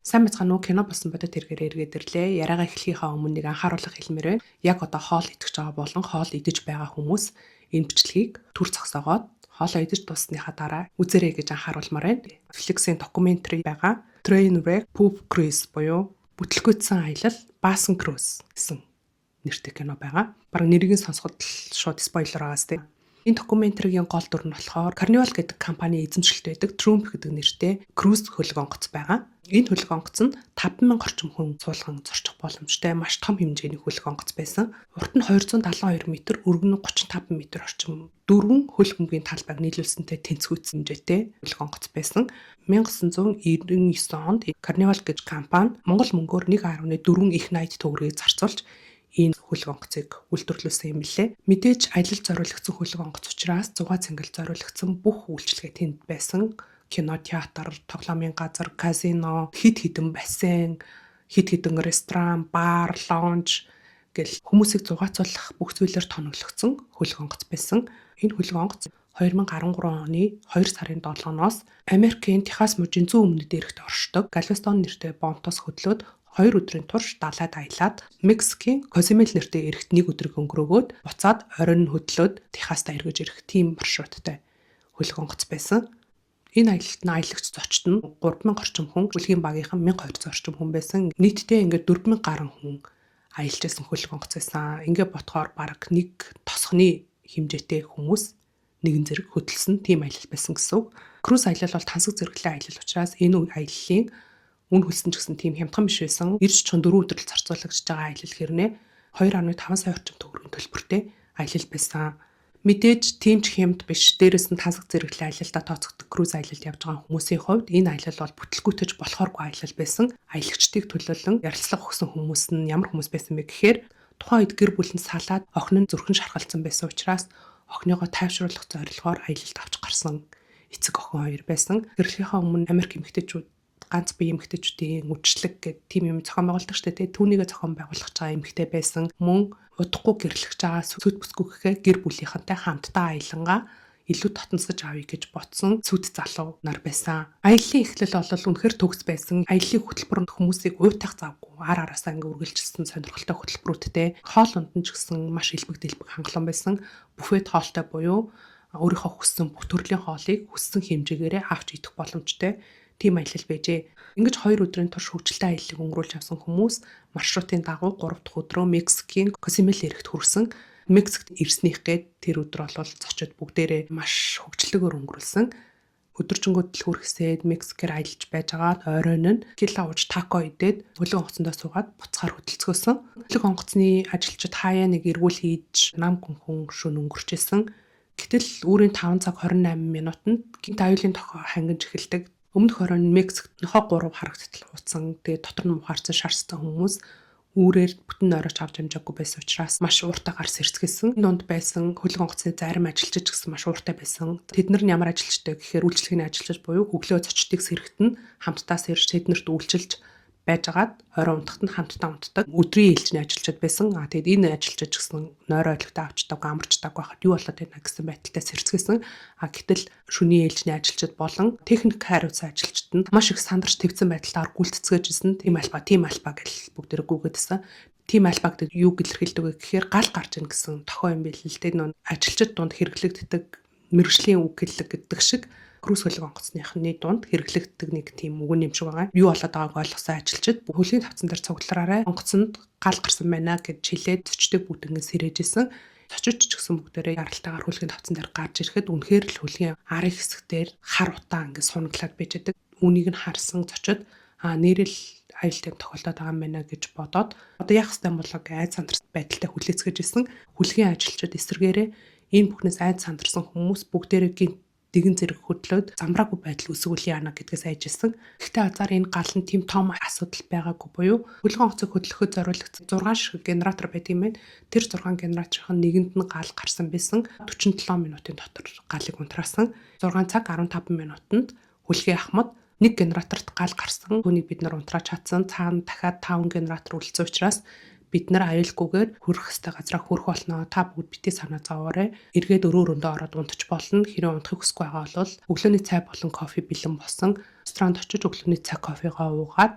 Сайн бацгаана уу, кино болсон бодит хэрэгээр эргээд ирлээ. Яриагаа эхлэхийнхаа өмнө нэг анхааруулга хэлмээр байна. Яг одоо хоол идэж байгаа болон хоол идэж байгаа хүмүүс энэ бичлэгийг түр зогсоогоод хоолоо идэж дууссныхаа дараа үзээрэй гэж анхааруулмаар байна. Netflix-ийн докюментари байгаа. Trainwreck Poop Cruise буюу бүтлгүйтсэн аялал Баасан Cruise гэсэн нэртэй кино байгаа. Бараг нэрийг сонсоход л шууд спойлер байгаас тийм. Энэ докюментаригийн гол дүр нь болохоор Carnival гэдэг компани эзэмшилтэй байдаг Trump гэдэг нэртэй cruise хөлгөөнгөц байгаа. Энэ хөлгөөнгөц нь 50000 орчим хүн суулган зорчих боломжтой маш том хэмжээний хөлгөөнгөц байсан. Урт нь 272 м, өргөн нь 35 м орчим. Дөрвөн хөл хөмгийн талбайг нийлүүлсэнтэй тэнцвүүцсэн хэмжээтэй хөлгөөнгөц байсан. 1999 онд Carnival гэж компани Монгол мөнгөөр 1.4 их найд төгрөгийг зарцуулж энэ хөлгөөнгөцийг үйлдвэрлүүлсэн юм лээ. Мэдээж аялал зориулагдсан хөлгөөнгөц учраас зугаа цэнгэл зориулагдсан бүх үйлчлэгээ тэнд байсан. Кино, театр, тоглоомын газар, казино, хид хідэн бассейн, хид хідэн ресторан, бар, лаунж гэл хүмүүсийг зугаацуулах бүх зүйлээр тоноглогдсон хөлгөөнгөц байсан. Энэ хөлгөөнгөц 2013 оны 2 сарын 7-ноос Америкийн Техас мужийн зүүн өмнөд дээрхт оршдог Галвестон нэртэй бомтоос хөдлөөд 2 өдрийн турш далайд аялаад Мексикийн Козимел нэртэй эрэгт нэг өдрийг өнгөрөөгөөд буцаад оройн нь хөдлөөд Техаста эргэж ирэх тийм маршруттай хөлгөөнгөц байсан. Энэ аялалд нь аялагч зочд нь 3000 орчим хүн, бүлгийн багийнхан 1200 орчим хүн байсан. Нийтдээ ингээд 4000 гаруй хүн аялж байсан хөлгөөнгөц байсан. Ингээд ботхоор бараг нэг тосхны хэмжээтэй хүмүүс нэгэн зэрэг хөдөлсөн тийм аялал байсан гэсэн үг. Круз аялал бол тансаг зэрэглэлийн аялал учраас энэ аяллаа үн хөлсөн ч гэсэн тийм хямдхан биш байсан. Ирж чихэн 4 өдөр зарцуулагдж байгаа аялал хэрнээ 2.5 сая орчим төгрөгийн төлбөртэй аялал байсан. Мэдээж тийм ч хямд биш. Дээрээс нь тансаг зэрэглэлийн аялалдаа тооцогддог круз аялалд явж байгаа хүмүүсийн хувьд энэ аялал бол бүтлгүүтэж болохооргүй аялал байсан. Аялагчдыг төлөөлөн ярилцлага өгсөн хүмүүс нь ямар хүмүүс байсан бэ гэхээр тухайн үед гэр бүл нь салаад охин нь зүрхэн шархалцсан байсан учраас охиныгоо тайвшруулах зорилгоор аялалд авч гарсан эцэг охин хоёр байсан. Гэрлэхийнхаа өмнө Америк эмэгтэйчүүд ганц бие эмэгтэйчүүдийн үдшилэг гэдэг тийм юм зохион байгуулдаг шүү дээ. Түүнийгээ зохион байгуулах байгаа эмэгтэй байсан. Мөн удахгүй гэрлэж байгаа сүт бүсгүйхээ гэр бүлийнхэнтэй хамтдаа аялангаа илүү татансаж авъя гэж ботсон сүт залуу нар байсан. Аяллаа эхлэл бол үнэхээр төгс байсан. Аяллаа хөтөлбөрөнд хүмүүсийг уйтах завгүй ар араасаа ингээ үргэлжилсэн сонирхолтой хөтөлбөрүүдтэй. Хоол унд нь ч гэсэн маш элбэг дэлбэг хангалуун байсан. Буфет хоолтой буюу өөрийнхөө хүссэн бүх төрлийн хоолыг хүссэн хэмжээгээрээ авч идэх боломжтой. Тийм аялал байжээ. Ингэж 2 өдрийн турш хөгжилтэй аяллыг өнгөрүүлж авсан хүмүүс маршрутын дагуу 3 дахь өдрөө Мексикийн Козимел эрэгт хүрсэн. Мексикт ирснийх гээд тэр өдөр бол зочид бүгдээрээ маш хөгжлөгөөр өнгөрүүлсэн. Өдөржингөө дэлгүүрхсээд Мексикээр аялж байжгаад оройн нь кила ууж тако идээд хөлгөөнгөцөндөө суугаад буцахаар хөдөлцгөөсөн. Хөлгөөнгөцны ажилчид хаяа нэг эргүүл хийж нам гүнхэн шөнө өнгөрчээсэн. Гэтэл үүрийн 5 цаг 28 минутанд гинт аюулын тохио хангиж эхэлдэг. Өмнөх оройн Мексикт нохоо 3 харагдтал ууцсан. Тэгээд дотор нь мухаарцсан шарссан хүмүүс үүрээр бүтэн нойрооч авч амжаагүй байсан учраас маш ууртай гар сэрцгээсэн. Дунд байсан хөлгөөнгөцны зарим ажилчид гэсэн маш ууртай байсан. Тэд нар нь ямар ажилчтай гэхээр үйлчлэгийн ажилчид буюу өглөө зочдыг сэргэтэн хамтдаа сэрж тэднэрт үйлчилж байжгаад орой унтахад нь хамтдаа унтдаг. Өдрийн ээлжний ажилчид байсан. Тэгээд энэ ажилчид гэсэн нойроо өлегтэй авчдаг, амарчдаг байхад юу болоод байна гэсэн байдалтай сэрцгээсэн. Гэтэл шөнийн ээлжний ажилчид болон техник хариуцсан ажилчид нь маш их сандарч твцэн байдалтаар гүйлтцгээжсэн. Тийм алба гэж бүгдээр гүгэдсэн. Тийм алба гэдэг юу илэрхийлдэг вэ гэхээр гал гарч ийн гэсэн тохио юм байл л дээ. Нөө ажилчид дунд хэрэглэгддэг мэргэжлийн үг хэллэг гэдэг шиг круз хөлгөөнгөцныхны дунд хэрэглэгддэг нэг тийм үг юм шиг байгаа. Юу болоод байгааг ойлгосон ажилчид хөлгийн тавцан дээр цуглараарай. Онгоцонд гал гарсан байна гэж хэлээд зочдыг бүгд ингэ сэрээжсэн. Зочид ч гэсэн бүгдээрээ яралтайгаар хөлгийн тавцан дээр гарч ирэхэд үнэхээр л хөлгийн арын хэсгээр хар утаа ингэ сунглаад байждаг. Үнийг нь харсан зочид нэрэл аюултай тохиолдоод байгаа юм байна гэж бодоод одоо яах ёстой юм болоо гэж айд сандарсан байдалтай хүлээцгэж исэн. Хөлгийн ажилчид эсрэгээрээ энэ бүхнээс айд сандарсан хүмүүс бүгдээрээ дэгэн зэрэг хөдлөөд замбраагүй байдал үүсгүүл яана гэдгээс айжсэн. Гэхдээ азар энэ гал нь тийм том асуудал байгаагүй буюу хөлгөөнгөцөг хөдлөхөд зориулагдсан 6 шиг генератор байдаг юм байна. Тэр 6 генераторын нэгэнд нь гал гарсан байсан. 47 минутын дотор галыг унтраасан. 6 цаг 15 минутанд хөлгийн ахмад нэг генераторт гал гарсан. Түүнийг бид нар унтрааж чадсан. Цаана дахиад 5 генератор үлдсэн учраас бид нар аюулгүйгээр хүрэх хэвээр газараа хүрэх болно. Та бүгд битээ санаа зовоорой. Эргээд өрөө өрөндөө ороод унтаж болно. Хэрэг унтахыг хүсэхгүй байгаа бол өглөөний цай болон кофе бэлэн болсон. Ресторанд очиж өглөөний цай кофегоо уугаад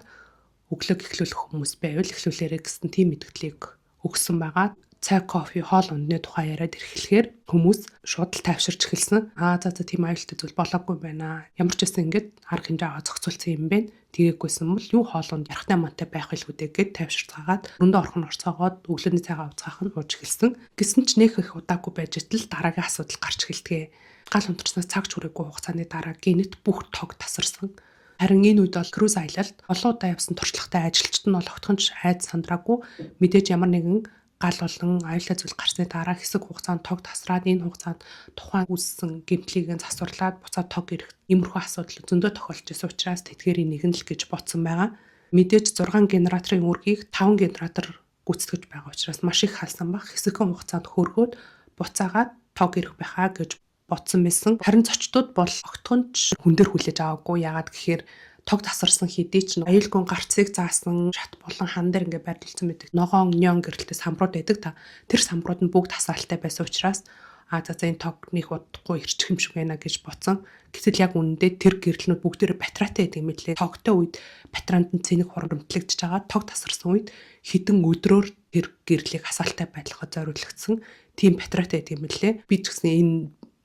өглөө эхлүүлэх хүмүүс байвал эхлүүлээрэ гэсэн тийм мэдгдлийг өгсөн байгаа. Цай, кофе, хоол ундны тухай яриад эхлэхээр хүмүүс шууд л тайвширч эхэлсэн. За тийм аюултай зүйл болоогүй байна. Ямар ч байсан ингээд арга хэмжээ аваа зохицуулсан юм байна. Тэгээгүйсэн бол юу хоол унд ярахтай мантай байх байлгүй гээд тайвширцгаагаад өрөндөө орхон орцоогоод өглөөний цайгаа ууцгаах нь ууж эхэлсэн. Гэсэн ч нэх их удаагүй байж итэл дараагийн асуудал гарч эхэлдэг. Гал унтарснаас цаг ч хүрээгүй хугацааны дараа гинэт бүх тог тасарсан. Харин энэ үед бол круиз аялалд олон удаа явсан туршлагатай ажилчид нь бол огтхонч айд сандраагүй мэдээж ямар нэгэн гал болон аюултай зүйл гарсны дараа хэсэг хугацаанд тог тасраад энэ хугацаанд тухайн үүссэн гэмтлийг нь засварлаад буцаад тог ирэх иймэрхүү асуудал зөндөө тохиолж байсан учраас тэдгээрийн нэг нь л гэж бодсон байгаа. Мэдээж 6 генераторын үүргийг 5 генератор гүйцэтгэж байгаа учраас маш их халсан баг. Хэсэгхэн хугацаанд хөргөөд буцаагаад тог ирэх байхаа гэж бодсон байсан. Харин зочдод бол огтхонч хүн дээр хүлээж аваагүй. Яагаад гэхээр тог тасарсан хэдий ч аюулгүй гарцыг заасан шат болон хан дээр ингээ байрлуулсан байдаг. Ногоон нён гэрэлтэй самбрууд байдаг. Тэр самбрууд нь бүгд хасаалтай байсан учраас энэ тогныг удахгүй ирчих юм шиг байна гэж бодсон. Гэтэл яг үнэндээ тэр гэрэлнүүд бүгдээрээ батарейтай байдаг юм лээ. Тогтой үед батарейнд нь цэник хурамтлагдчихж байгаа. Тог тасарсан үед хэдэн өдрөөр тэр гэрлийг хасаалтай байлгахад зориулагдсан. Тийм батарейтай байдаг юм лээ. Би ч гэсэн энэ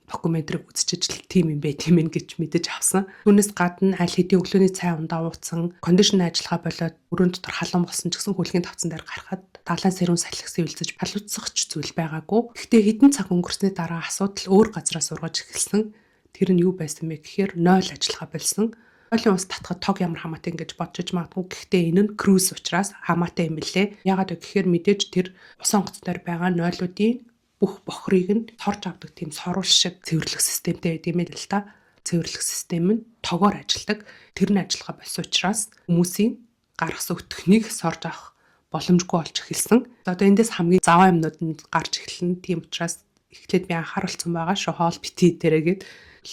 докюментарийг үзчихэж тийм юм байт юм гэж мэдэж авсан. Түүнээс гадна аль хэдийн өглөөний цай ундаа ууцсан, кондишн ажиллагаа болоод өрөөнд дотор халуун болсон ч гэсэн хөлгийн тавцан дээр гарахад далайн сэрүүн салхисан үлдэж халууцсах ч зүйл байгаагүй. Гэхдээ хэдэн цаг өнгөрсний дараа асуудал өөр газраас ургаж эхэлсэн. Тэр нь юу байсан бэ гэхээр 0 ажиллагаа болсон. Ойлын ус татхад тог ямар хамаатай гэж бодож магадгүй. Гэхдээ энэ нь круиз учраас хамаатай юм билээ. Яагаад вэ гэхээр мэдээж тэр ус онгоц дээр байгаа нойлуудын бүх бохрыг нь торж авдаг тийм сорвол шиг цэвэрлэх системтэй байд юм л та. Цэвэрлэх систем нь тогоор ажилладаг. Тэр нь ажиллагаа болсон учраас хүмүүсийн гаргасан өтгөхнийг сорж авах боломжгүй болж эхэлсэн. Одоо эндээс хамгийн заваа юмнууд нь гарч эхэлнэ. Тийм учраас эхлээд би анхааруулсан байгаа шүү. Хоол бити дээрээгээд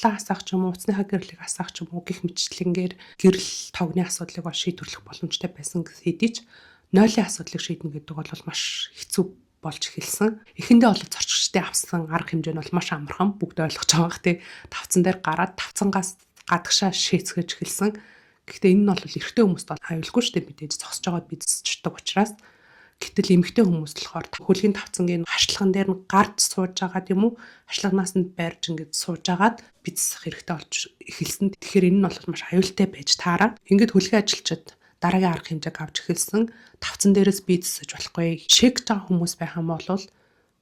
лаа асаах ч юм уу, уцны гэрлийг асаах ч юм уу гэх мэтчлэнгээр гэрэл тогны асуудлыг бол шийдвэрлэх боломжтой байсан хэдий ч нойлын асуудлыг шийднэ гэдэг бол маш хэцүү болж эхэлсэн. Эхэндээ бол зорчигчдын авсан арга хэмжээ нь бол маш амархан бүгд ойлгож байгаа бах тий. Тавцан дээр гараад тавцангаас гадагшаа шээцгэж эхэлсэн. Гэхдээ энэ нь бол эрэгтэй хүмүүст бол аюулгүй шүү дээ, мэдээж зогсож байгаад бидсчдэг учраас. Гэтэл эмэгтэй хүмүүс болохоор хөлгийн тавцангийн харшлаган дээр нь гард сууж байгаа юм уу? Харшлагнаас нь байрж ингэж сууж агаад бидсэх хэрэгтэй болж эхэлсэн. Тэгэхээр энэ нь бол маш аюултай байж таараа. Ингээд хөлгийн ажилчид дараагийн арга хэмжээг авч эхэлсэн. Тавцан дээрээс бидсэж болохгүй. Шээгж байгаа хүмүүс байх юм бол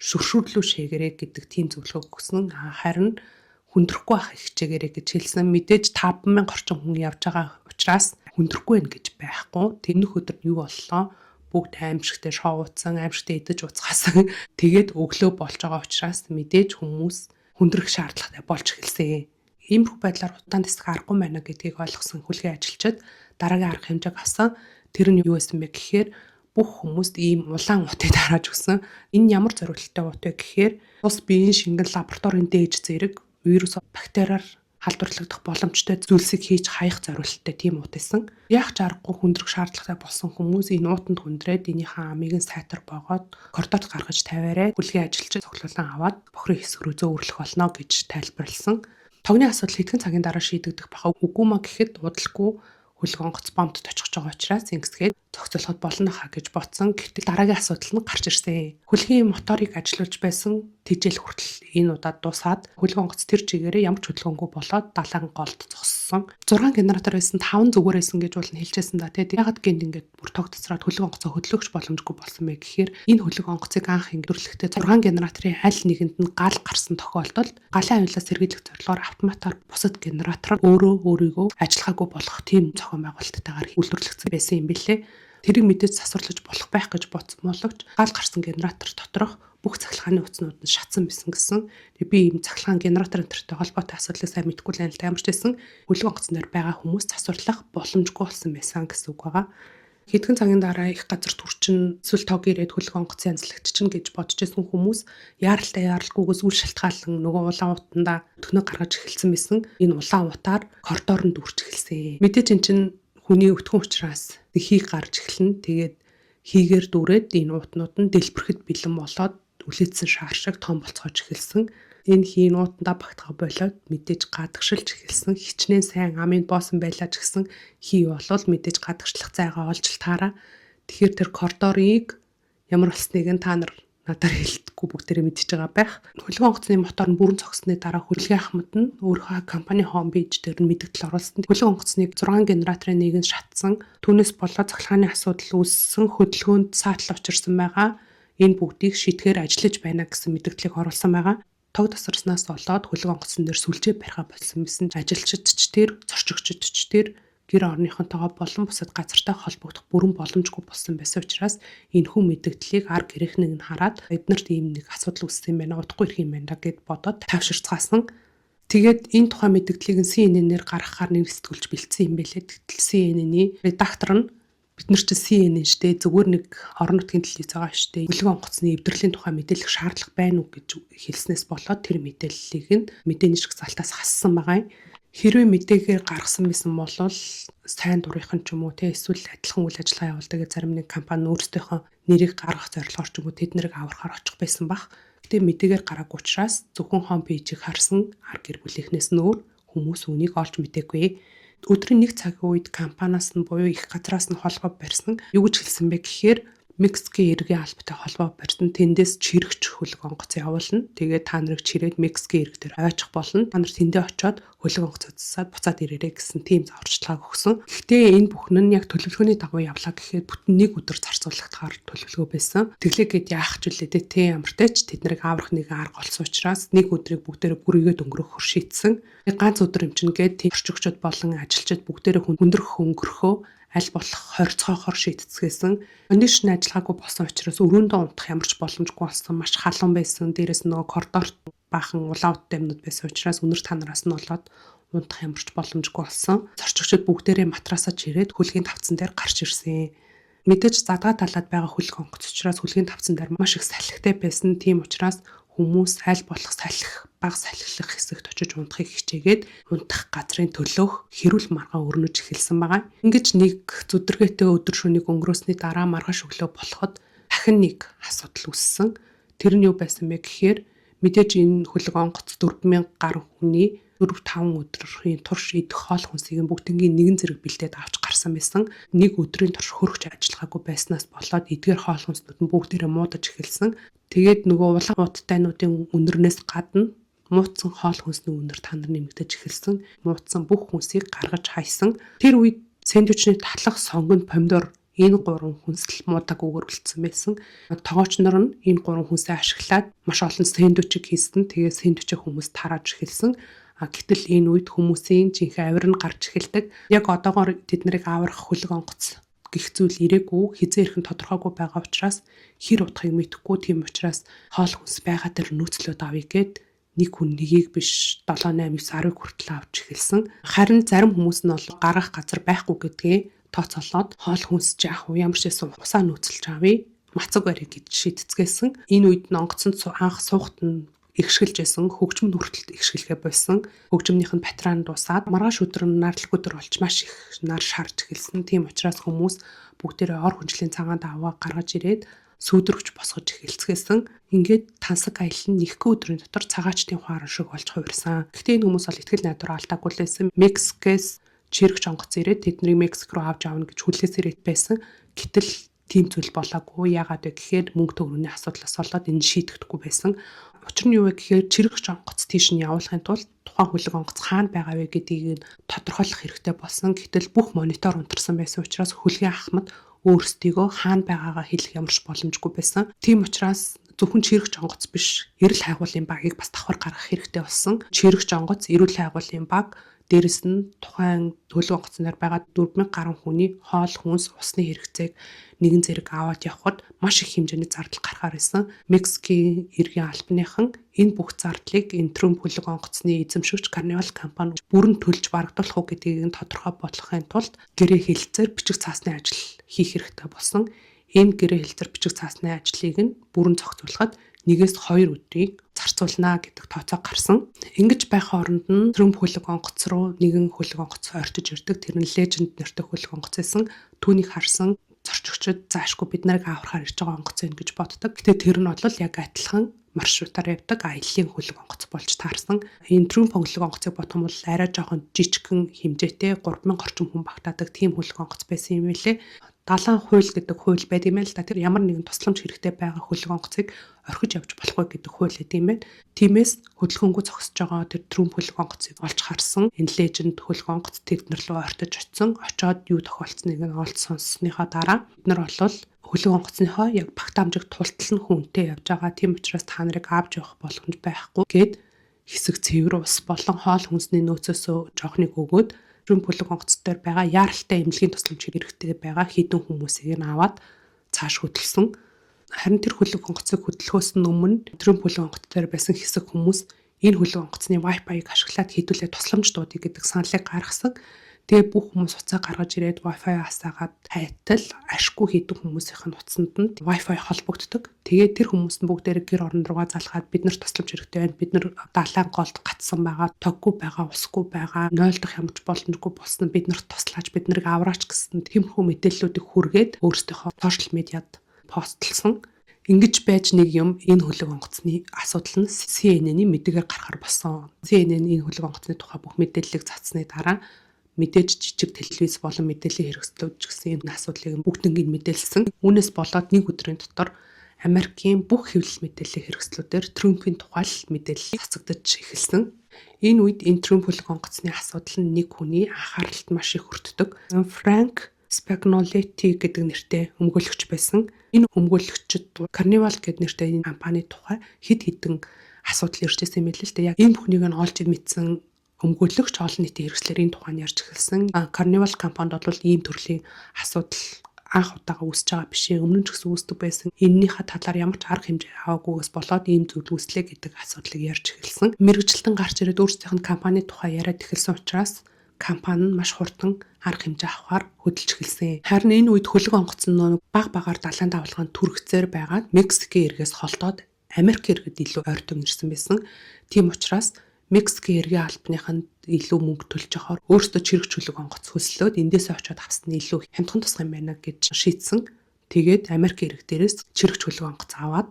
шүршүүрлүү шээгэрээ гэдэг тийм зөвлөгөө өгсөн. Харин хүндрэхгүй байх хичээгээрэй гэж хэлсэн. Мэдээж 5000 орчим хүн явж байгаа учраас хүндрэхгүй байх гэж байхгүй. Тэрнөх өдөр юу боллоо? Бүгд аимшигтэй шоуцсан, аимшигтэй идэж уцгаасан. Тэгээд өглөө болж байгаа учраас мэдээж хүмүүс хүндрэх шаардлагатай болж эхэлсэн. Иймэрхүү байдлаар хутаан дэсэх аргагүй байна гэдгийг ойлгосон хөлгийн ажилчид дараагийн арга хэмжээг авсан. Тэр нь юу байсан бэ гэхээр бүх хүмүүст ийм улаан утыг тарааж өгсөн. Энэ ямар зориулалттай ут вэ гэхээр тус биеийн шингэн лабораторийн дээж зэрэг вирус бактериар халдварлагдах боломжтой зүйлсийг хийж хаях зориулалттай тийм ут байсан. Яг ч аргагүй хүндрэх шаардлагатай болсон хүмүүс энэ уутанд хүндрээд энийхээ амийг нь сайтар боогоод коридорт гаргаж тавиарай. Хөлгийн ажилчид цоглуулан аваад бохрын хэсэг рүү зөөвөрлөх болно гэж тайлбарлсан. Тогны асуудал хэдхэн цагийн дараа шийдэгдэх баха үгүй маа гэхэд удалгүй хөлгөн онгоц бомбд очихж байгаа учраас ингэсгээд зохицуулахад болно хаа гэж бодсон. Гэтэл дараагийн асуудал нь гарч ирсэн. Хөлгийн моторыг ажиллуулж байсан тэжээл хүртэл энэ удаад дуусаад хөлгөн онгоц тэр чигээрээ ямар ч хөдөлгөөнгүй болоод далайн голд зогссон. 6 генератор байсан 5 зүгээр байсан гэж бол хэлжсэн да тий. Ягаад гэнэ ингээд бүр тог тасраад хөлгөн онгоцоо хөдлөхч боломжгүй болсон бэ гэхээр энэ хөлгөн онгоцыг анх ингээрлэхдээ 6 генераторын аль нэгэнд нь гал гарсан тохиолдолд галын аюулаас сэргийлэх зорилгоор автоматар бусад генератор өөрийгөө ажиллахаагүй болгох тийм зохион байгуулалттайгаар үйлдвэрлэгдсэн байсан юм билээ. Тэрийг мэдээж засварлаж болох байх гэж бодсон боловч гал гарсан генератор доторх бүх цахилгааны утаснууд нь шатсан байсан гэсэн. Тэгээ би ийм цахилгаан генератор энтертэй холбоотой асуудлыг сайн мэдэхгүй л амар чийсэн. Хөлгөн онгоцон дээр байгаа хүмүүс засварлах боломжгүй болсон байсан гэсэн үг байгаа. Хэдхэн цагийн дараа их газар төрчин эсвэл тог ирээд хөлгөн онгоцын янзлагч чинь гэж бодож байсан хүмүүс яаралтай яаралгүйгээс үл шалтгаалan нөгөө улаан утанда төгнө гаргаж эхэлсэн байсан. Энэ улаан утаар коридорт үрж эхэлсэн. Мэдээж эн чинь хүний өтгөн учраас хийг гарч эхэлнэ. Тэгээд хийгээр дүрээд энэ утнууд нь дэлбэрэхэд бэлэн болоод үлээдсэн шаар шиг том болцоож эхэлсэн. Энэ хийн уутандаа багтгаа болоод мэдээж гадагшилж эхэлсэн. Хичнээн сайн амын боосон байлаа ч гэсэн хий болол мэдээж гадагшлах зайгаа олж таараа. Тэгэхээр тэр коридорыг ямар болсныг нь та нар надаар хэлдэггүй бүгдээрээ мэдчихэж байгаа байх. Хөлгөн онгоцны мотор нь бүрэн зогссны дараа хөлгийн ахмад нь өөрийнхөө компани хоум пэйж дээр нь мэдээлэл оруулсан. Хөлгөн онгоцныг 6 генераторын нэг нь шатсан. Түүнээс болоод цахилгааны асуудал үүссэн, хөдөлгөөнд саатлал учирсан байгаа. Энэ бүгдийг шийдэхээр ажиллаж байна гэсэн мэдээллийг оруулсан байгаа. Тог тасарснаас болоод хөлгөн онгоцон дээр сүлжээ бариха болсон байсан. Ажилчид ч тэр, зорчигчид ч тэр гэр орныхонтойгоо болон бусад газартай холбогдох бүрэн боломжгүй болсон байсан учраас энэхүү мэдээллийг ар гэрээхнийг нь хараад эднэрт ийм нэг асуудал үүссэн юм байна, удахгүй ирэх юм байна гэд бодоод тавширцгаасан. Тэгээд энэ тухайн мэдээллийг нь CNN-ээр гаргахаар нэг сэтгүүлч бэлдсэн юм байлээ. Тэгтэл CNN-ийн редактор нь бид нар чи CNN штэ зүгээр нэг орон нутгийн телевиз байгаа штэ. Хөлгөн онгоцны эвдрэлийн тухай мэдээлэх шаардлага байна уу гэж хэлснээс болоод тэр мэдээллийг нь мэдээний шиг залтаас хассан байгаа юм. Хэрвээ мэдээгээр гаргасан байсан бол сайн дурынхан ч юм уу те эсвэл адилхан үйл ажиллагаа явуулдаг зарим нэг компани өөрсдийнхөө нэрийг гаргах зорилгоор ч юм уу тэд нарыг аврахаар очих байсан бах. Гэтэ мэдээгээр гараагүй учраас зөвхөн хоум пэйжийг харсан ар гэр бүлийнхнээс нөөр хүмүүс үнийг олж мэдээгүй. Өдрийн нэг цагийн үед компаниас нь буюу их газраас нь холбоо барьсан. Юу гэж хэлсэн бэ гэхээр Мексикийн иргэний албатай холбоо барьсан. Тэндээс чирэгч хөлгөн онгоц явуулна. Тэгээд та нарыг чирээд Мексикийн ирэг дээр ойчих болно. Та нар тэндээ очиод хөлгөн онгоц цацаад буцаад ирээрэй гэсэн тийм зааварчилгааг өгсөн. Гэхдээ энэ бүхэн нь яг төлөвлөгөөний дагуу явлаа гэхэд бүтэн нэг өдөр зарцуулагдахаар төлөвлөгөө байсан. Тэглээгээд яах ч үлээ тэ ямартай ч тэд нарыг аврах нэг арга олсон учраас нэг өдрийг бүгдээрээ бүрийгээд өнгөрөхөөр шийдсэн. Ганц өдөр юм чинь гээд орчигчдод болон ажилчид бүгдээрээ хүндрэх өнгөрөхөө аль болох хорцоохоор шийдцгээсэн. Кондишн ажиллагаагүй болсон учраас өрөөндөө унтах ямар ч боломжгүй болсон. Маш халуун байсан. Дээрээс нөгөө коридорт баахан улаан уттай юмнууд байсан учраас өнөр танараас нь болоод унтах ямар ч боломжгүй болсон. Зорчигчид бүгдээрээ матрасаа чирээд хөлгийн тавцан дээр гарч ирсэн. Мэдээж задгаа талаад байгаа хөлгөн онгоц учраас хөлгийн тавцан дээр маш их салхитай байсан. Тийм учраас хүмүүс аль болох бага салхилах хэсэгт очиж унтахыг хичээгээд унтах газрын төлөөх хэрүүл маргаан өрнөж эхэлсэн байгаа. Ингэж нэг зүдэргээтэй өдөр шөнийг өнгөрөөсний дараа маргааш өглөө болоход дахин нэг асуудал үүссэн. Тэр нь юу байсан бэ гэхээр мэдээж энэ хөлгөн онгоц 4000 гаруй хүний 4-5 өдрийн турш идэх хоол хүнсийг бүгднгийн нэгэн зэрэг бэлдээд авч гарсан байсан. Нэг өдрийн турш хөргөж ажиллагаагүй байснаас болоод эдгээр хоол хүнснүүд нь бүгдээрээ муудаж эхэлсэн. Тэгээд нөгөө улаан уттайнуудын үнэрнээс гадна муудсан хоол хүнсний үнэр та нар нэмэгдэж эхэлсэн. Муудсан бүх хүнсийг гаргаж хайсан. Тэр үед сэндвичний талах сонгонд помидор энэ 3 хүнсэл муудаггүйгээр үлдсэн байсан. Тоогооч нар нь энэ 3 хүнсээ ашиглаад маш олон сэндвичийг хийсэн. Тэгээд сэндвичээ хүмүүс тарааж эхэлсэн. Гэтэл энэ үед хүмүүсийн жинхэнэ авир нь гарч эхэлдэг. Яг одоогоор тэд нарыг аврах хөлгөн онгоц гих зүйл ирээгүй, хизээ ирэх нь тодорхойгүй байгаа учраас хэр утгыг мэдэхгүй, тийм учраас хоол хүнс байгаа дээр нөөцлөд авъя гэд нэг хүн нэгийг биш 7 8 9 10 хүртэл авч эхэлсэн. Харин зарим хүмүүс нь бол гаргах газар байхгүй гэдгээ тооцоолоод хоол хүнс яах вэ? Ямар ч байсан усаа нөөцлж авъя. Мацаг барь гэж шийдцгээсэн. Энэ үед нь онгоцонд анх суухт нь игшгэлж байсан, хөгжмөнд хүртэл игшгэлгээ болсон. Хөгжмөнийх нь батарейн дуусаад маргааш өдөр нь нарлаг өдөр болж маш их нар шарж эхэлсэн. Тийм учраас хүмүүс бүгдээрээ ор хүнжлийн цагаан даваа гаргаж ирээд сүйдрэгч босгож эхэлцгээсэн. Ингээд тансаг аялал нь нэхгүй өдрийн дотор цагаачтын хуаран шиг болж хувирсан. Гэхдээ энэ хүмүүс бол итгэл найдвар алдаагүй лсэн. Мексикээс чирэгч онгоц ирээд тэднийг Мексик руу авч явна гэж хүлээсээр байсан. Гэтэл тийм зүйл болоогүй. Яагаад вэ гэхээр мөнгө төгрөгийн асуудлаас болоод энэ шийдэгдэхгүй байсан. Учир нь юу вэ гэхээр чирэгч онгоц тийш нь явуулахын тулд тухайн хөлөг онгоц хаана байгаа вэ гэдгийг тодорхойлох хэрэгтэй болсон. Гэтэл бүх монитор унтарсан байсан учраас хөлгийн ахмад өөрсдийгөө хаана байгаагаа хэлэх ямар ч боломжгүй байсан. Тийм учраас зөвхөн чирэгч онгоц биш, эрүүл хайгуулын багийг бас давхар гаргах хэрэгтэй болсон. Чирэгч онгоц, эрүүл хайгуулын баг, дээрэс нь тухайн хөлөг онгоцноор байгаа 4000 гаруй хүний хоол хүнс, усны хэрэгцээг нэгэн зэрэг аваад явхад маш их хэмжээний зардал гарахаар байсан. Мексикийн иргэн албаныхан энэ бүх зардлыг энэ Трумп хөлөг онгоцны эзэмшигч Карнивал компани бүрэн төлж барагдуулах уу гэдгийг нь тодорхой болгохын тулд гэрээ хэлэлцээр бичиг цаасны ажил хийх хэрэгтэй болсон. Энэ гэрээ хэлэлцээр бичиг цаасны ажлыг нь бүрэн зохицуулахад 1-2 өдрийг зарцуулнаа гэдэг тооцоо гарсан. Ингэж байх хооронд нь Трумп хөлөг онгоц руу нэгэн хөлөг онгоц ойртож ирдэг. Тэр нь Legend нэртэй хөлөг онгоц байсан. Түүнийг харсан зорчигчид заашгүй бид нарыг аврахаар ирж байгаа онгоц юм гэж боддог. Гэтэ тэр нь бол яг адилхан маршрутаар явдаг аяллийн хөлөг онгоц болж таарсан. Энэ Trump хөлөг онгоцыг бодох юм бол арай жоохон жижигхэн хэмжээтэй 3000 орчим хүн багтаадаг тийм хөлөг онгоц байсан юм билээ. Далайн хууль гэдэг хууль байд юм л да. Тэр ямар нэгэн тусламж хэрэгтэй байгаа хөлөг онгоцыг орхиж явж болохгүй гэдэг хууль гэдэг юм байна. Тиймээс хөдөлгөөнгөө зогсож байгаа тэр Trump хөлөг онгоцыг олж харсан. Энэ леженд хөлөг онгоц тэднэр рүү ортож очсон. Очоод юу тохиолдсныг нь олж сонссныхаа дараа бид нар болвол хөлөг онгоцныхоо яг багтаа хамжиг тултал нь хүнтэй явж байгаа. Тийм учраас та нарыг авч явах боломж байхгүй гэд хэсэг цэвэр ус болон хоол хүнсний нөөцөөсөө жоохныг өгөөд Trump хөлөг онгоц дээр байгаа яаралтай эмнэлгийн тусламж хэрэгтэй байгаа хідэн хүмүүсийг нь аваад цааш хөдөлсөн. Харин тэр хөлөг онгоцыг хөдөлгөөс нь өмнө Trump хөлөг онгоц дээр байсан хэсэг хүмүүс энэ хөлөг онгоцны Wi-Fi-г ашиглаад хэдүүлээ тусламж дуудъя гэдэг саналыг гаргасан. Тэгээ бүх хүмүүс уцаа гаргаж ирээд Wi-Fi асаагаад тайтал ашгүй хийдэг хүмүүсийн утсанд нь Wi-Fi холбогддог. Тэгээд тэр хүмүүс нь бүгдээрээ гэр орон руугаа залгаад бид нар тусламж хэрэгтэй байна. Бид нар далайн голд гатсан байгаа, тоггүй байгаа, усгүй байгаа, 0 дахь ямарч боломжгүй болсон бид нарт туслаач, бид нарыг авраач гэсэн тиймэрхүү мэдээллүүдийг хүргээд өөрсдийнхөө сошиал медиад постлсон. Ингэж байж нэг юм энэ хөлөг онгоцны асуудал нь CNN-ийн мэдээгээр гарахаар болсон. CNN энэ хөлөг онгоцны тухай бүх мэдээллийг цацсны дараа мэдээж жижиг телевиз болон мэдээллийн хэрэгслүүд ч гэсэн энэ асуудлыг бүгднийг мэдээлсэн. Үүнээс болоод нэг өдрийн дотор Америкийн бүх хэвлэл мэдээллийн хэрэгслүүдээр Trump-ийн тухай мэдээлэл цацагдаж эхэлсэн. Энэ үед энэ Trump хөлөг онгоцны асуудал нь нэг хүний анхааралд маш их өртдөг. Frank Spagnoletti гэдэг нэртэй өмгөөлөгч байсан. Энэ өмгөөлөгчд Carnival гэдэг нэртэй энэ компани тухай хэд хэдэн асуудал ирж байсан юм л л дээ. Яг энэ бүхнийг нь олж мэдсэн өмгөөлөгч олон нийтийн хэрэгслэр энэ тухайн ярьж эхэлсэн. Carnival компанид бол ийм төрлийн асуудал анх удаага үүсэж байгаа биш ээ. Өмнө нь ч гэсэн үүсдэг байсан. Эннийхээ талаар ямар ч арга хэмжээ аваагүйгээс болоод ийм зүйл үүслээ гэдэг асуудлыг ярьж эхэлсэн. Мэргэжилтэн гарч ирээд өөрсдийнх нь компани тухай яриад эхэлсэн учраас компани нь маш хурдан арга хэмжээ авахар хөдөлж эхэлсэн. Харин энэ үед хөлөг онгоц нь баг-багаар далайн давлгаанд түргцээр байгаад Мексикийн эргээс холдоод Америк иргэд илүү ойртон ирсэн байсан. Тийм учраас Мексикийн эргийн албаныханд илүү мөнгө төлж авахаар өөрсдөө чирэгч хөлөг онгоц хөслөөд эндээсээ очиод авсан нь илүү хямдхан тусах юм байна гэж шийдсэн. Тэгээд Америк ирэг дээрээс чирэгч хөлөг онгоц аваад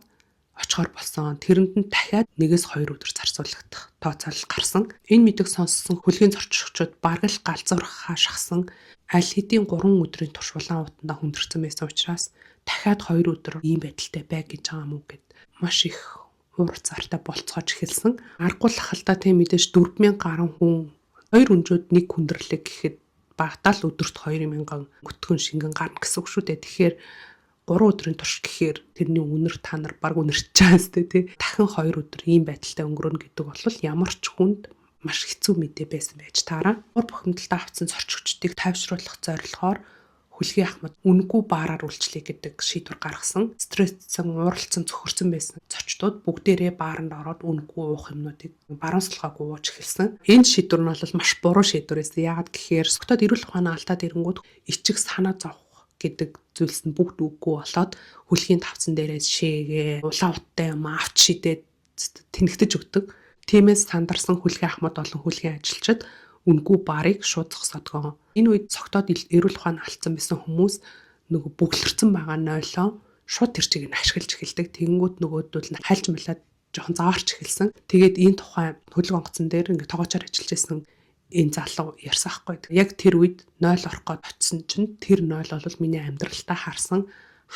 очихоор болсон. Тэрэнд нь дахиад 1-2 өдөр зарцуулагдах тооцоол гарсан. Энэ мэдээг сонссон хөлгийн зорчигчид бараг л галзуурхаа шахсан. Аль хэдийн 3 өдрийн турш улаан утандаа хүндэрсэн байсан учраас дахиад 2 өдөр ийм байдалтай бай гэж байгаа юм уу гэд маш их уур цаартай болцоож эхэлсэн. Аргагүй лахалдаа тийм мэдээж 4000 гаруй хүн 2 өнжөөд нэг хүндрэлэг гэхэд багтаа л өдөрт 2000 өтгөн шингэн гарна гэсэн үг шүү дээ. Тэгэхээр 3 өдрийн турш гэхээр тэрний үнэр та нар баг үнэрч чаас тий. Дахин 2 өдөр ийм байдалтай өнгөрөнө гэдэг бол ямар ч хүнд маш хэцүү мэдээ байсан байж таараа. Уур бухимдалтай авсан зорчигчдыг тайвшруулах зорилгоор Хүлгийн Ахмад үнэгүй баараар үйлчлэе гэдэг шийдвэр гаргасан. Стрессцэн, ууралцсан, цөхөрсөн байсан зочдууд бүгдээрээ бааранд ороод үнэгүй уух юмнуудыг баруун салгаагүй ууж эхэлсэн. Энэ шийдвэр нь бол маш буруу шийдвэр байсан. Яагаад гэхээр Соктод эрүүл ухааны алдаад ирэнгүүт ичиг санаа зовх гэдэг зүйлс нь бүгд үггүй болоод хөлгийн тавцан дээрээс шээгээ, улаан уттай юм авч шидээд тэнэгтэж өгдөг. Тиймээс сандарсан Хүлгийн Ахмад болон хөлгийн ажилчид үнэгүй баарыг шууд зогсоодгоо. Энэ үед Соктод эрүүл ухааны алдсан байсан хүмүүс нөгөө бүглэрсэн байгаа нойлоо шууд тэр чигийг ашиглаж эхэлдэг. Тэгэнгүүт нөгөөдөл нь хальж малаад жоохон заваарч эхэлсэн. Тэгээд энэ тухай хөлөг онгоцон дээр ингээ тоогоочоор ажиллаж байсан энэ залуу ярьсан хгүй. Яг тэр үед 0 орох гээд очисон чинь тэр 0 бол миний амьдралтаа харсан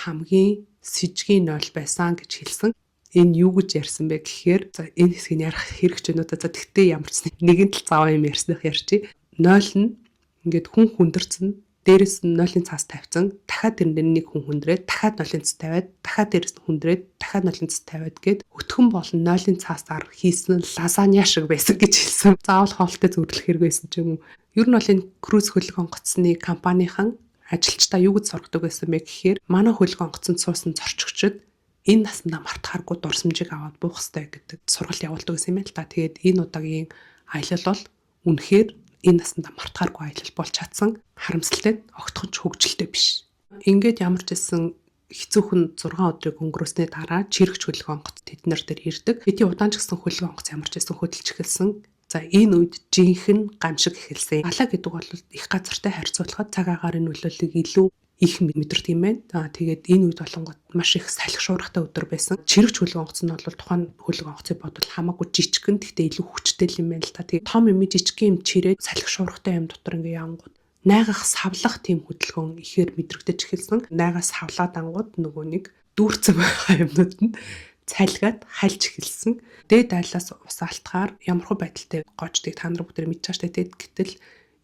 хамгийн сэжгийн 0 байсан гэж хэлсэн. Энэ юу гэж ярьсан бэ гэхээр за энэ хэсгийг ярих хэрэг ч өнөөдөр за тэгтээ ямар ч нэгэн тал заваа юм ярьсных ярьчих. 0 нь ингээд хүн хүндэрсэн, дээрээс нь 0-ын цаас тавьсан, дахиад тэрэн дээр нэг хүн хүндрээд, дахиад 0-ын цас тавиад, дахиад дээрээс нь хүндрээд, дахиад 0-ын цас тавиад гээд өтгөн болон 0-ын цаасаар хийсэн лазанья шиг байсан гэж хэлсэн. Заавал хоолтой зөвлөх хэрэг байсан ч юм уу. Ер нь бол энэ круиз хөлөг онгоцны компанийн ажилчдаа юу гэж сургадаг байсан бэ гэхээр манай хөлөг онгоцонд суусан зорчигчид энэ насандаа мартахааргүй дурсамжийг аваад буух хэрэгтэй гэдэг сургалт явуулдаг гэсэн юм байна л та. Тэгээд энэ удаагийн аялал бол үнэхээр энэ насандаа мартахааргүй аялал болж чадсан. Харамсалтай, огтхон ч хөвгөлтэй биш. Ингээд ямар ч байсан хэцүүхэн 6 өдрийг өнгөрөөсний дараа чирэгч хөлөг онгоц тэднэр дээр ирдэг. Хэдий удаан ч гэсэн хөлөг онгоц ямар ч байсан хөдөлж эхэлсэн. За энэ үед жинхэнэ гамшиг эхэлсэн. Галаа гэдэг бол их газартай харьцуулахад цаг агарын нөлөөллийг илүү их мэдэрдэг юм байна. Тэгээд энэ үед болонгот маш их салхи шуургатай өдөр байсан. Чирэгч хөлөг онгоц нь бол тухайн хөлөг онгоцыг бодвол хамаагүй жижигхэн гэхдээ илүү хүчтэй юм байна л та. Тэгээд том юм жижигхэн юм чирээд салхи шуургатай юм дотор ингээ яангууд найгах савлах тийм хөдөлгөөн ихээр мэдрэгдэж эхэлсэн. Найгаас савлаад ангууд нөгөө нэг дүүрцэн байгаа юмнууд нь цайлгаад хальж эхэлсэн. Дээд айлаас ус алтгаар ямархуу байдалтай гоождгийг та нар бүгд мэдж байгаа штэ. Гэтэл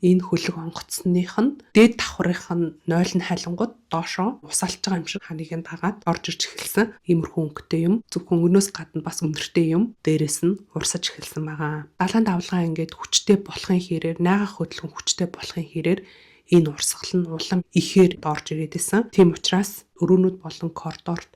энэ хөлөг онгоцных нь дээд давхрынх нь 0 нь хайлангууд доошоо ус алж байгаа юм шиг ханыг дагаад орж ирж эхэлсэн. Иймэрхүү өнгөтэй юм. Зөвхөн өнөөс гадна бас өндөртэй юм. Дээрээс нь урсаж эхэлсэн байгаа. Далайн давлгаа ингээд хүчтэй болохын хэрээр найгах хөдөлгөөн хүчтэй болохын хэрээр энэ урсгал нь улам ихээр орж ирээд исэн. Тийм учраас өрөөнүүд болон коридорт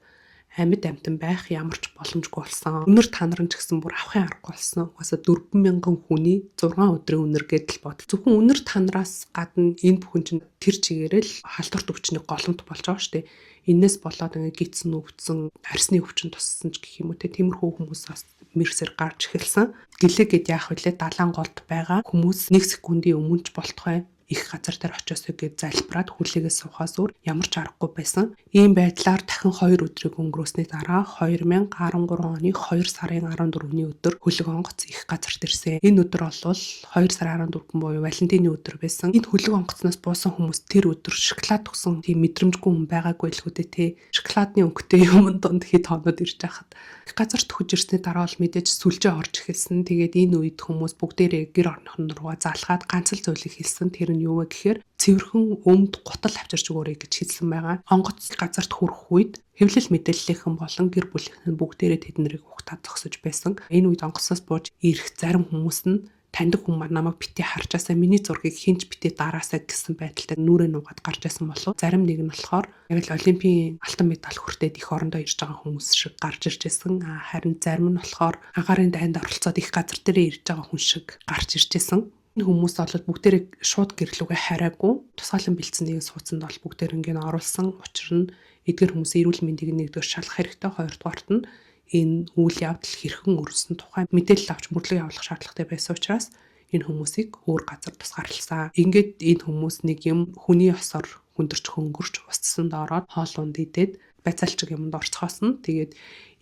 амьд амтан байх ямар ч боломжгүй болсон. Өнөр та нарын ч гэсэн бүр авахын аргагүй болсон. Угаасаа 4,000 хүний 6 өдрийн үнэр гэдэл бод. Зөвхөн өнөр танараас гадна энэ бүхэн чинь тэр чигээрэл халдварт өвчний голомт болж байгаа шүү дээ. Иннээс болоод ингээ гидсэн өвдсөн, арсны өвчин туссан ч гэх юм уу те тиймэрхүү хүмүүс бас мэрсэр гарч эхэлсэн. Гэлээгээд яах вүлээ далайн голд байгаа хүмүүс 1 секундын өмнө ч болтугай их газар дээр очиосоо гэж залбираад хүлээгээ суухаас өөр ямар ч аргагүй байсан. Ийм байдлаар дахин 2 өдрийг өнгөрөөсний дараа 2013 оны 2 сарын 14-ний өдөр хөлөг онгоц их газарт ирсэн. Энэ өдөр бол 2 сарын 14 буюу Валентины өдөр байсан. Энэ хөлөг онгоцноос буусан хүмүүс тэр өдөр шоколад өгсөн тийм мэдрэмжгүй хүн байгаагүй л хөдөө те. Шоколадны өнгөтэй юм донд хэд хоноод ирж байхад их газарт хөж ирсний дараа бол мэдээж сүлжээ орж эхэлсэн. Тэгээд энэ үед хүмүүс бүгдээрээ гэр орнохын руугаа залгаад ганц л зүйлийг хэлсэн. Тэр нь юу вэ гэхээр цэвэрхэн өмд гутал авчирч өгөөрэй гэж хэлсэн байгаа. Онгоц газарт хүрэх үед хэвлэл мэдээллийнхэн болон гэр бүлийнхэн бүгдээрээ тэднийг ухтаад зогсож байсан. Энэ үед онгоцоос бууж ирэх зарим хүмүүс нь таньдаг хүмүүс намайг битээ харчаасаа миний зургийг хинч битээ дараасаа гэсэн байдалтай нүрээ нугаад гарч байсан болов. Зарим нэг нь болохоор яг л олимпийн алтан медаль хүртээд их орондоо ирж байгаа хүмүүс шиг гарч ирж байсан. Харин зарим нь болохоор агаарын дайнд оролцоод их газар дээр ирж байгаа хүн шиг гарч ирж байсан. Энэ хүмүүс бол бүгдээрээ шууд гэрлүүгээ хараагүй. Тусгаалan бэлдсэн нэгэн суудсанд бол бүгдээр ингэ оруулсан. Учир нь эдгээр хүмүүсийн эрүүл мэндийг нэгдүгээр шалгах хэрэгтэй, хоёрдугаарт нь энэ үйл явдал хэрхэн өрнөсөн тухай мэдээлэл авч мөрлөг явуулах шаардлагатай байсан учраас энэ хүмүүсийг өөр газар тусгаарласан. Ингээд энэ хүмүүс нэг юм хүний осоор хүндэрч хөнгөрч устсанд ороод хоол унд идээд байцаалчиг юмд орцохоос нь тэгээд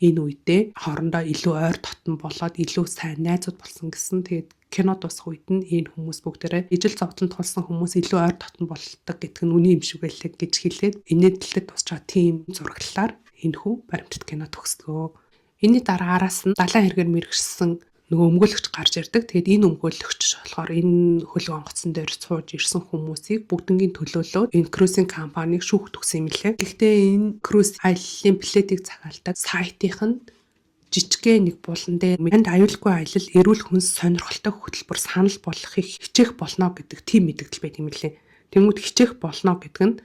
энэ үедээ хоорондоо илүү ойр дотн болоод илүү сайн найзууд болсон гэсэн. Тэгээд кино дуусах үед нь энэ хүмүүс бүгдээрээ ижил зовдлон тулсан хүмүүс илүү ойр дотн болдог гэдг нь үний юм шиг байлаа гэж хэлээд инээдлэлд тусч байгаа тийм зураглалаар энэ хүү баримтат кино төгсдгөө. Энийний дараа араас нь далайн хэрэгээр мэрэгшсэн нөгөө өмгөөлөгч гарч ирдэг. Тэгээд энэ өмгөөлөгч болохоор энэ хөлөг онгоцон дээр сууж ирсэн хүмүүсийг бүгднгийн төлөөлөөд энэ крузинг компаниг шүүхт өгсөн юм лээ. Гэхдээ энэ круз аяллаа билетийг захиалдаг сайтынх нь жижигхэн нэг булан дээр энд аюулгүй аялал эрүүл хүнс сонирхолтой хөтөлбөр санал болгохыг хичээх болно гэдэг тийм мэдээлэл байт юм лээ. Тэнгүүд хичээх болно гэдэг нь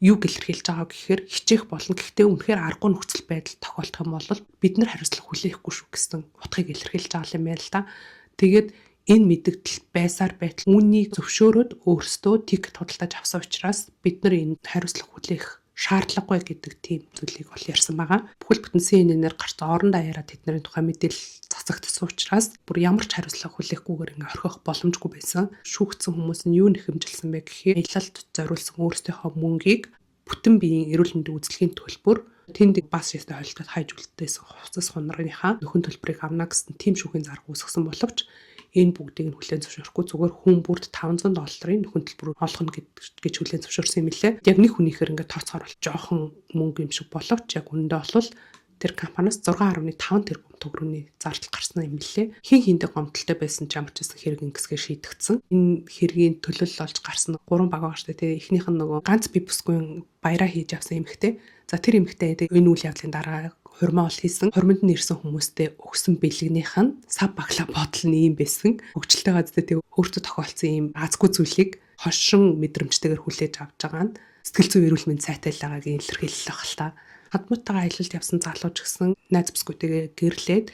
юу гэлэрхийлж байгаа гэхээр хичээх болно. Гэхдээ үнэхээр аргагүй нөхцөл байдал тохиолдох юм бол бид нар хариуцлага хүлээхгүй шүү гэсэн утгыг илэрхийлж байгаа юм байна л да. Тэгээд энэ мэдээлэл байсаар байтал үүнийг зөвшөөрөөд өөрсдөө тикет худалдаж авсан учраас бид нар энэ хариуцлага хүлээх шаардлагагүй гэдэг тийм зүйлийг бол ярьсан байгаа. Бүхэл бүтэн CNN-ээр гарч орондоо яриад тэдний тухай мэдээлэл цацагдсан учраас бүр ямар ч хариуцлага хүлээхгүйгээр ингээ орхих боломжгүй байсан. Шүүгдсэн хүмүүс нь юу нэхэмжилсэн бэ гэхээр аялалд зориулсан өөрсдийнхөө мөнгийг бүтэн биеийн эрүүл мэндийн үзлэгийн төлбөр тэнд бас ястай хойлтод хайж үлдээсэн хувцас хунаргийнхаа нөхөн төлбөрийг авна гэсэн тийм шүүхийн зарга үүсгэсэн боловч энэ бүгдийг нь хүлээн зөвшөөрөхгүй зүгээр хүн бүрд $500 нөхөн төлбөр олгоно гэж хүлээн зөвшөөрсөн юм лээ. Яг нэг хүнийхээр ингээд тооцоогоор бол жоохон мөнгө юм шиг боловч яг үнэндээ бол тэр компаниас 6.5 тэрбум төгрөгийн зардал гарсан юм лээ. Хин хиндэ гомдолтой байсан ч ямар ч гэсэн хэрэг ингэсгээ шийдэгдсэн. Энэ хэргийн төлөөлөл олж гарсан 3 баг байгаа шүү дээ. Эхнийх нь нөгөө ганц бие бүсгүй баяраа хийж авсан эмэгтэй. За тэр эмэгтэй энэ үйл явдлын дараа хурмаа ол хийсэн. Хурманд нь ирсэн хүмүүстэй өгсөн бэлгнийх нь сав багла бодол нь ийм байсан. Хөгжилтэй газар тэг өөртөө тохиолдсон ийм азгүй зүйлийг хошин мэдрэмжтэйгээр хүлээж авч байгаа нь сэтгэл зүйн эрүүл мэнд сайтай л байгаагийн илэрхийлэл баг л та. Хадмуутайгаа аялалд явсан залууч гэсэн найз бүсгүйтэйгээ гэрлээд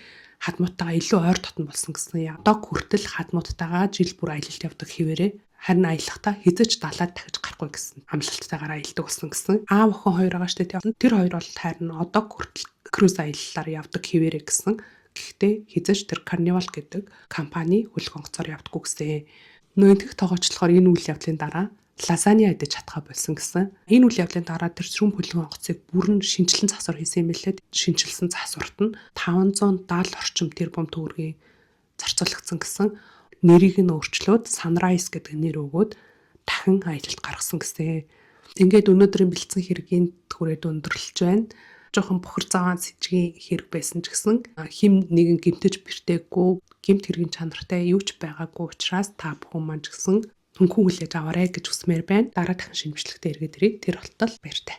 хадмуутайгаа илүү ойр дотн болсон гэсэн. Одоо хүртэл хадмуутайгаа жил бүр аялалд явдаг хэвээрээ харин аялахдаа хизэж далаад дахиж гарахгүй гэсэн амлалттайгаар аялдаг болсон гэсэн. Аав охин хоёр байгаа штэ тийм. Тэр хоёр бол харин одоо хүртэл круз аяллаар явдаг хэвээрээ гэсэн. Гэхдээ хизэж тэр Carnival гэдэг компани хөлөг онгоцоор явдаггүй гэсэн. Нөөнтөх тоогоочлохоор энэ үйл явдлын дараа лазаня идэж чадхаа болсон гэсэн. Энэ үйл явдлын дараа тэр шүрэн бүлгэн онгоцыг бүрэн шинжилэн засвар хийсэн юм билээ. Шинжилсэн засварт нь 570 орчим тэрбум төгрөгийн зарцуулагдсан гэсэн. Нэрийг нь өөрчлөөд Sunrise гэдэг нэр өгөөд дахин аялалд гаргасан гэсэн. Ингээд өнөөдрийн бэлдсэн хэргийн түрээд өндөрлөж байна. Жохон бохир заваан сэжгийн хэрэг байсан ч гэсэн хим нэгэн гэмтэж бэртээгүй, гэмт хэргийн чанартай юу ч байгаагүй учраас та бүхэн маань ч гэсэн түнхүү хүлээж аваарэ гэж хүсмээр байна. Дараа дахин шинжлэхтэй эргээд ирээ. Тэр болтол баяртай.